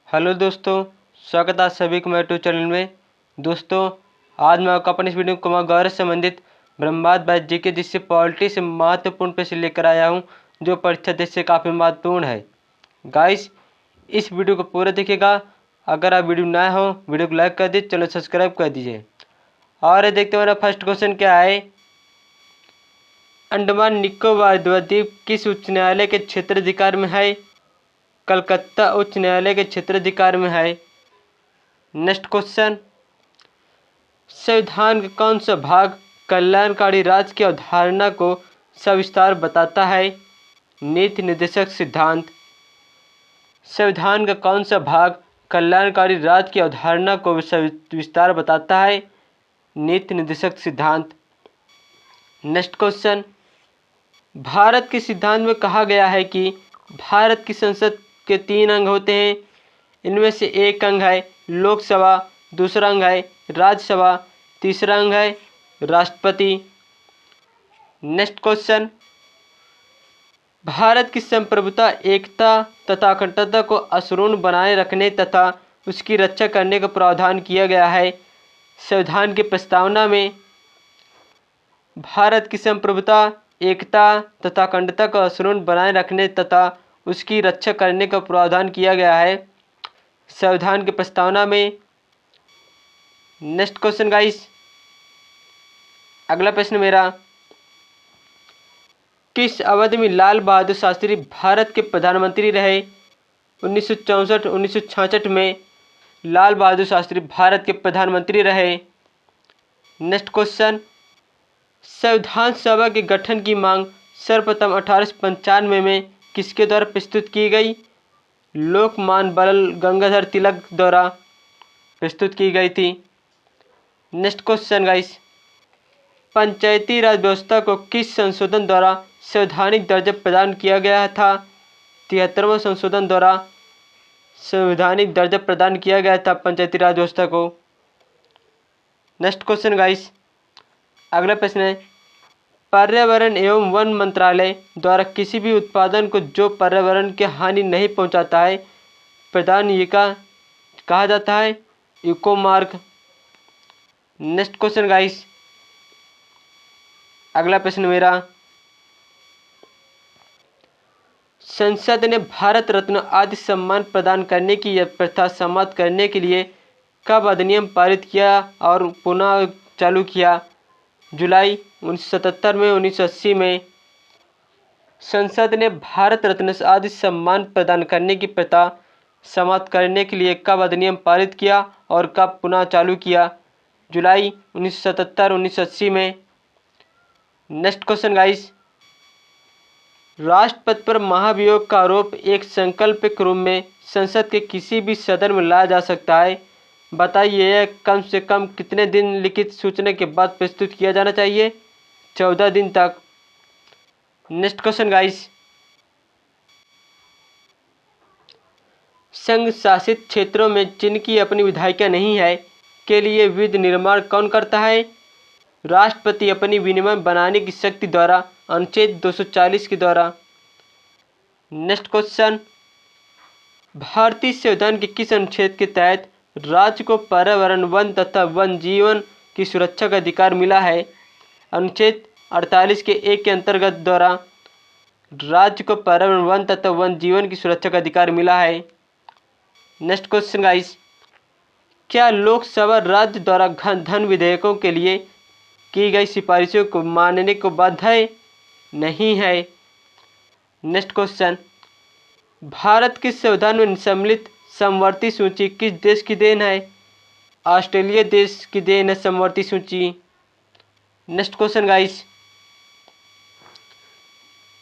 Hello दोस्तों, स्वागत है आप सभी को मेरे यूट्यूब चैनल में। दोस्तों, आज मैं आपको अपने इस वीडियो को गौरव से संबंधित ब्रह्मांड बात जीके जिससे पॉलिटी से महत्वपूर्ण प्रश्न लेकर आया हूं, जो परीक्षा देश से काफ़ी महत्वपूर्ण है। गाइस, इस वीडियो को पूरा देखिएगा। अगर आप वीडियो नए हो, वीडियो को लाइक कर दीजिए, चैनल सब्सक्राइब कर दीजिए। और ये देखते मेरा फर्स्ट क्वेश्चन क्या है। अंडमान निकोबार द्वीप किस उच्च न्यायालय के क्षेत्राधिकार में है? कलकत्ता उच्च न्यायालय के क्षेत्राधिकार में है। नेक्स्ट क्वेश्चन, संविधान का कौन सा भाग कल्याणकारी राज्य की अवधारणा को सविस्तार बताता है? नीति निर्देशक सिद्धांत। संविधान का कौन सा भाग कल्याणकारी राज्य की अवधारणा को सविस्तार बताता है? नीति निर्देशक सिद्धांत। नेक्स्ट क्वेश्चन, भारत के सिद्धांत में कहा गया है कि भारत की संसद के 3 अंग होते हैं। इनमें से एक अंग है लोकसभा, दूसरा अंग है राज्यसभा, तीसरा अंग है राष्ट्रपति। नेक्स्ट क्वेश्चन, भारत की संप्रभुता, एकता तथा अखंडता को अक्षुण्ण बनाए रखने तथा उसकी रक्षा करने का प्रावधान किया गया है। संविधान की प्रस्तावना में भारत की संप्रभुता, एकता तथा अखंडता को अक्षुण्ण बनाए रखने तथा उसकी रक्षा करने का प्रावधान किया गया है संविधान की प्रस्तावना में। नेक्स्ट क्वेश्चन गाइस, अगला प्रश्न मेरा, किस अवधि में लाल बहादुर शास्त्री भारत के प्रधानमंत्री रहे? 1964-1966 में लाल बहादुर शास्त्री भारत के प्रधानमंत्री रहे। नेक्स्ट क्वेश्चन, संविधान सभा के गठन की मांग सर्वप्रथम 1895 में किसके द्वारा प्रस्तुत की गई? लोकमान्य बाल गंगाधर तिलक द्वारा प्रस्तुत की गई थी। नेक्स्ट क्वेश्चन गाइस, पंचायती राज व्यवस्था को किस संशोधन द्वारा संवैधानिक दर्जा प्रदान किया गया था? 73वां संशोधन द्वारा संवैधानिक दर्जा प्रदान किया गया था पंचायती राज व्यवस्था को। नेक्स्ट क्वेश्चन गाइस, अगला प्रश्न है, पर्यावरण एवं वन मंत्रालय द्वारा किसी भी उत्पादन को जो पर्यावरण के हानि नहीं पहुंचाता है प्रदान ये का कहा जाता है eco mark. Next question guys, अगला प्रश्न मेरा, संसद ने भारत रत्न आदि सम्मान प्रदान करने की यह प्रथा समाप्त करने के लिए कब अधिनियम पारित किया और पुनः चालू किया? जुलाई 1977 में, 1980 में। संसद ने भारत रत्न आदि सम्मान प्रदान करने की प्रथा समाप्त करने के लिए कब अधिनियम पारित किया और कब पुनः चालू किया? जुलाई 1977, 1980 में। नेक्स्ट क्वेश्चन गाइस, राष्ट्रपति पर महाभियोग का आरोप एक संकल्प के रूप में संसद के किसी भी सदन में लाया जा सकता है। बताइए यह कम से कम कितने दिन लिखित सूचना के बाद प्रस्तुत किया जाना चाहिए? 14 दिन तक। नेक्स्ट क्वेश्चन गाइस, संघ शासित क्षेत्रों में जिनकी अपनी विधायिका नहीं है के लिए विधि निर्माण कौन करता है? राष्ट्रपति अपनी विनिमय बनाने की शक्ति द्वारा, अनुच्छेद 240 के द्वारा। नेक्स्ट क्वेश्चन, भारतीय संविधान के किस अनुच्छेद के तहत राज्य को पर्यावरण, वन तथा वन जीवन की सुरक्षा का अधिकार मिला है? अनुच्छेद 48 के 1 के अंतर्गत द्वारा राज्य को पर्यावरण, वन तथा वन जीवन की सुरक्षा का अधिकार मिला है। नेक्स्ट क्वेश्चन गाइस, क्या लोकसभा राज्य द्वारा धन विधेयकों के लिए की गई सिफारिशों को मानने को बाध्य है? नहीं है। नेक्स्ट क्वेश्चन, भारत के संविधान में सम्मिलित समवर्ती सूची किस देश की देन है? ऑस्ट्रेलिया देश की देन है समवर्ती सूची। नेक्स्ट क्वेश्चन गाइस,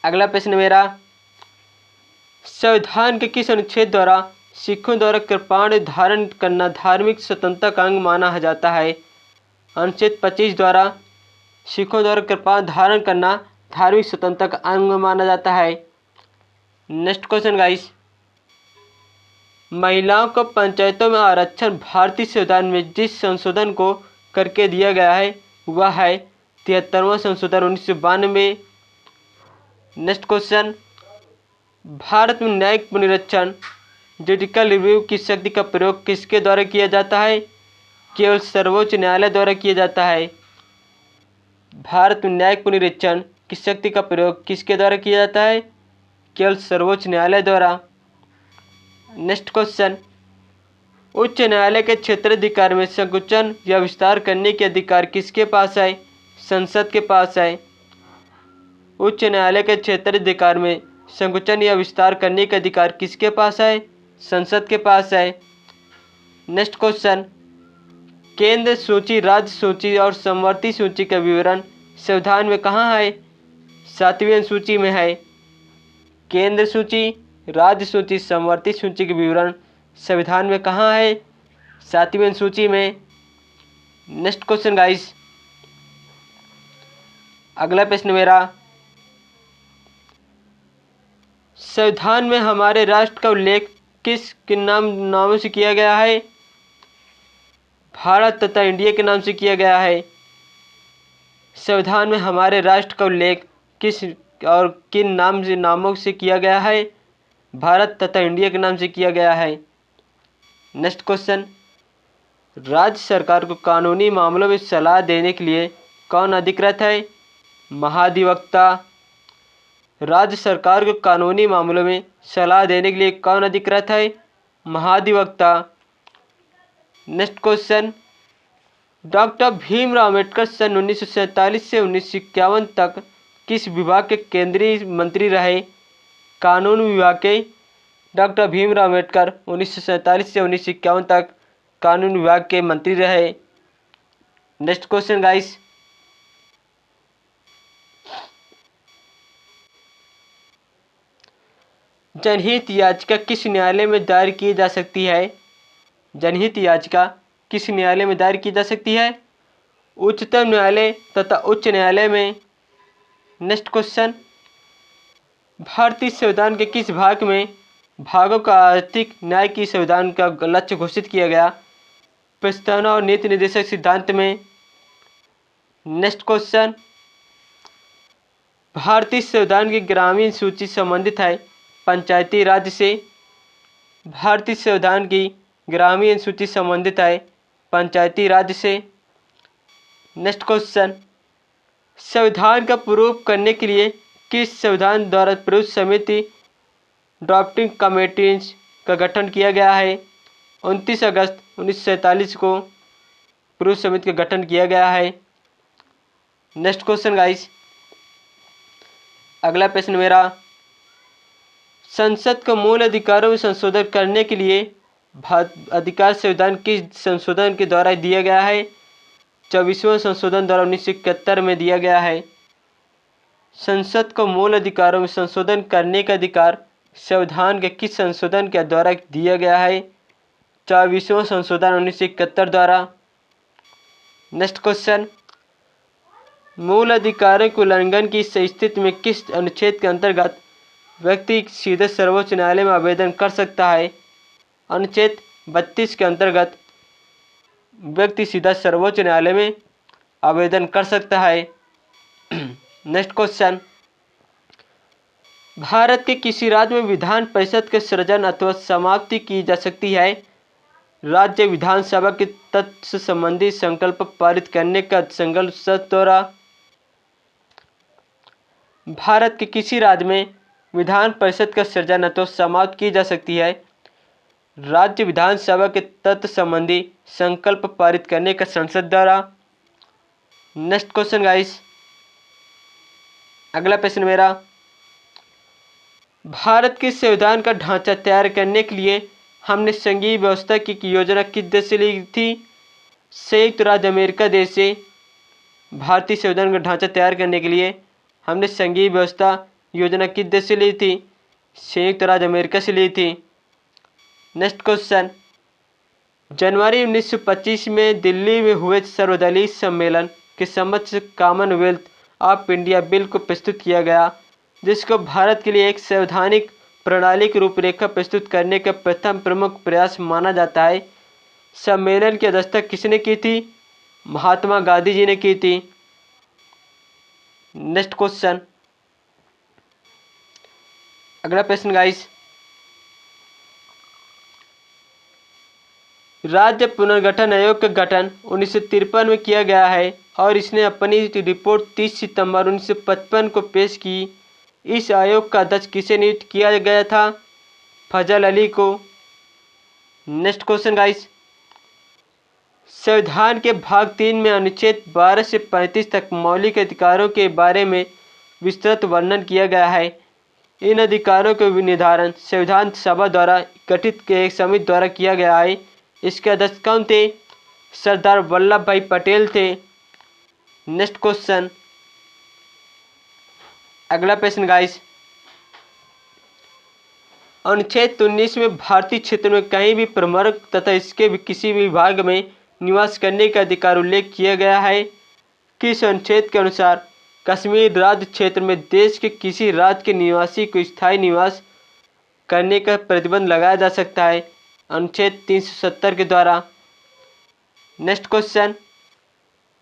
अगला प्रश्न मेरा, संविधान के किस अनुच्छेद द्वारा सिखों द्वारा कृपाण धारण करना धार्मिक स्वतंत्रता का अंग माना जाता है? अनुच्छेद 25 द्वारा सिखों द्वारा कृपाण धारण करना धार्मिक स्वतंत्रता का अंग माना जाता है। नेक्स्ट क्वेश्चन गाइस, महिलाओं को पंचायतों में आरक्षण भारतीय संविधान में जिस संशोधन को करके दिया गया है वह है 73वां संशोधन 1992। नेक्स्ट क्वेश्चन, भारत में न्यायिक पुनरीक्षण जुडिकल रिव्यू की शक्ति का प्रयोग किसके द्वारा किया जाता है? केवल सर्वोच्च न्यायालय द्वारा किया जाता है। भारत में न्यायिक पुनरीक्षण की शक्ति का प्रयोग किसके द्वारा किया जाता है? केवल सर्वोच्च न्यायालय द्वारा। नेक्स्ट क्वेश्चन, उच्च न्यायालय के क्षेत्राधिकार में संकुचन या विस्तार करने के अधिकार किसके पास है? संसद के पास है। उच्च न्यायालय के क्षेत्राधिकार में संकुचन या विस्तार करने के अधिकार किसके पास है? संसद के पास है। नेक्स्ट क्वेश्चन, केंद्र सूची, राज्य सूची और समवर्ती सूची का विवरण संविधान में कहाँ है? 7वीं अनुसूची में है। केंद्र सूची, राज्य सूची, समवर्ती सूची के विवरण संविधान में कहाँ है? 7वीं अनुसूची में। नेक्स्ट क्वेश्चन गाइस, अगला प्रश्न मेरा, संविधान में हमारे राष्ट्र का उल्लेख किस नामों से किया गया है? भारत तथा इंडिया के नाम से किया गया है। संविधान में हमारे राष्ट्र का उल्लेख किस और किन नामों से किया गया है? भारत तथा इंडिया के नाम से किया गया है। नेक्स्ट क्वेश्चन, राज्य सरकार को कानूनी मामलों में सलाह देने के लिए कौन अधिकृत है? महाधिवक्ता। राज्य सरकार को कानूनी मामलों में सलाह देने के लिए कौन अधिकृत है? महाधिवक्ता। Next question, doctor Bhimrao Ambedkar सन 1947 से 1951 तक किस विभाग के केंद्रीय मंत्री रहे? कानून विभाग के। डॉक्टर भीमराव अम्बेडकर 1947 से 1951 तक कानून विभाग के मंत्री रहे। नेक्स्ट क्वेश्चन गाइस, जनहित याचिका किस न्यायालय में दायर की जा सकती है? जनहित याचिका किस न्यायालय में दायर की जा सकती है? उच्चतम न्यायालय तथा उच्च न्यायालय में। नेक्स्ट क्वेश्चन, भारतीय संविधान के किस भागों का आर्थिक न्याय की संविधान का लक्ष्य घोषित किया गया? प्रस्तावना और नीति निर्देशक सिद्धांत में। नेक्स्ट क्वेश्चन, भारतीय संविधान की ग्रामीण सूची संबंधित है पंचायती राज से। भारतीय संविधान की ग्रामीण सूची संबंधित है पंचायती राज से। नेक्स्ट क्वेश्चन, संविधान का प्रूफ करने के लिए किस संविधान द्वारा प्रूफ समिति ड्राफ्टिंग कमेटीज का गठन किया गया है? 29 अगस्त 1947 को प्रूफ समिति का गठन किया गया है। नेक्स्ट क्वेश्चन गाइस, अगला प्रश्न मेरा, संसद को मूल अधिकारों में संशोधन करने के लिए अधिकार संविधान किस संशोधन के द्वारा दिया गया है? 24वां संशोधन द्वारा 1971 में दिया गया है। संसद को मूल अधिकारों में संशोधन करने का अधिकार संविधान के किस संशोधन के द्वारा दिया गया है? 24वां संशोधन 1971 द्वारा। नेक्स्ट क्वेश्चन, मूल अधिकारों के उल्लंघन की स्थिति में किस अनुच्छेद के अंतर्गत व्यक्ति सीधे सर्वोच्च न्यायालय में आवेदन कर सकता है? अनुच्छेद 32 के अंतर्गत व्यक्ति सीधा सर्वोच्च न्यायालय में आवेदन कर सकता है। नेक्स्ट क्वेश्चन, भारत के किसी राज्य में विधान परिषद के सृजन अथवा समाप्ति की जा सकती है? राज्य विधानसभा के तत्व संबंधी संकल्प पारित करने का संकल्प संसद द्वारा। भारत के किसी राज्य में विधान परिषद का सृजन अथवा समाप्त की जा सकती है? राज्य विधानसभा के तत्व संबंधी संकल्प पारित करने का संसद द्वारा। नेक्स्ट क्वेश्चन गाइस, अगला प्रश्न मेरा, भारत के संविधान का ढांचा तैयार करने के लिए हमने संघीय व्यवस्था की योजना किस देश से ली थी? संयुक्त राज्य अमेरिका देश से। भारतीय संविधान का ढांचा तैयार करने के लिए हमने संघीय व्यवस्था योजना किस देश से ली थी? संयुक्त राज्य अमेरिका से ली थी। नेक्स्ट क्वेश्चन, जनवरी 1925 में दिल्ली में हुए सर्वदलीय सम्मेलन के समक्ष कॉमनवेल्थ ऑफ इंडिया बिल को प्रस्तुत किया गया, जिसको भारत के लिए एक संवैधानिक प्रणाली की रूपरेखा प्रस्तुत करने का प्रथम प्रमुख प्रयास माना जाता है। सम्मेलन की अध्यक्षता किसने की थी? महात्मा गांधी जी ने की थी। नेक्स्ट क्वेश्चन, अगला प्रश्न गाइस, राज्य पुनर्गठन आयोग का गठन 1953 में किया गया है और इसने अपनी रिपोर्ट 30 सितंबर 1955 को पेश की। इस आयोग का अध्यक्ष किसे नियुक्त किया गया था? फजल अली को। नेक्स्ट क्वेश्चन गाइस, संविधान के भाग 3 में अनुच्छेद 12 से 35 तक मौलिक अधिकारों के बारे में विस्तृत वर्णन किया गया है। इन अधिकारों के निर्धारण संविधान सभा द्वारा गठित एक समिति द्वारा किया गया है। इसके अध्यक्ष कौन थे? सरदार वल्लभ भाई पटेल थे। नेक्स्ट क्वेश्चन, अगला प्रश्न गाइस, अनुच्छेद 19 में भारतीय क्षेत्र में कहीं भी प्रवर्ग तथा इसके किसी भी विभाग में निवास करने का अधिकार उल्लेख किया गया है। किस अनुच्छेद के अनुसार कश्मीर राज्य क्षेत्र में देश के किसी राज्य के निवासी को स्थायी निवास करने का प्रतिबंध लगाया जा सकता है? अनुच्छेद 370 के द्वारा। नेक्स्ट क्वेश्चन,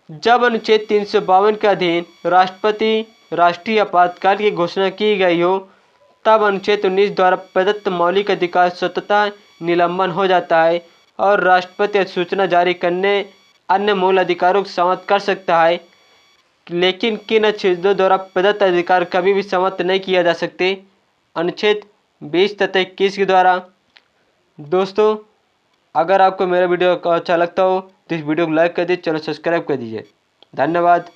जब अनुच्छेद 352 के अधीन राष्ट्रपति राष्ट्रीय आपातकाल की घोषणा की गई हो तब अनुच्छेद 19 द्वारा प्रदत्त मौलिक अधिकार स्वतः निलंबन हो जाता है और राष्ट्रपति अधिसूचना जारी करने अन्य मूल अधिकारों को समाप्त कर सकता है। लेकिन किन अनुच्छेदों द्वारा प्रदत्त अधिकार कभी भी समाप्त नहीं किया जा सकते? अनुच्छेद 20 तथा 21 के द्वारा। दोस्तों, अगर आपको मेरा वीडियो अच्छा लगता हो तो इस वीडियो को लाइक कर दीजिए, चैनल सब्सक्राइब कर दीजिए। धन्यवाद।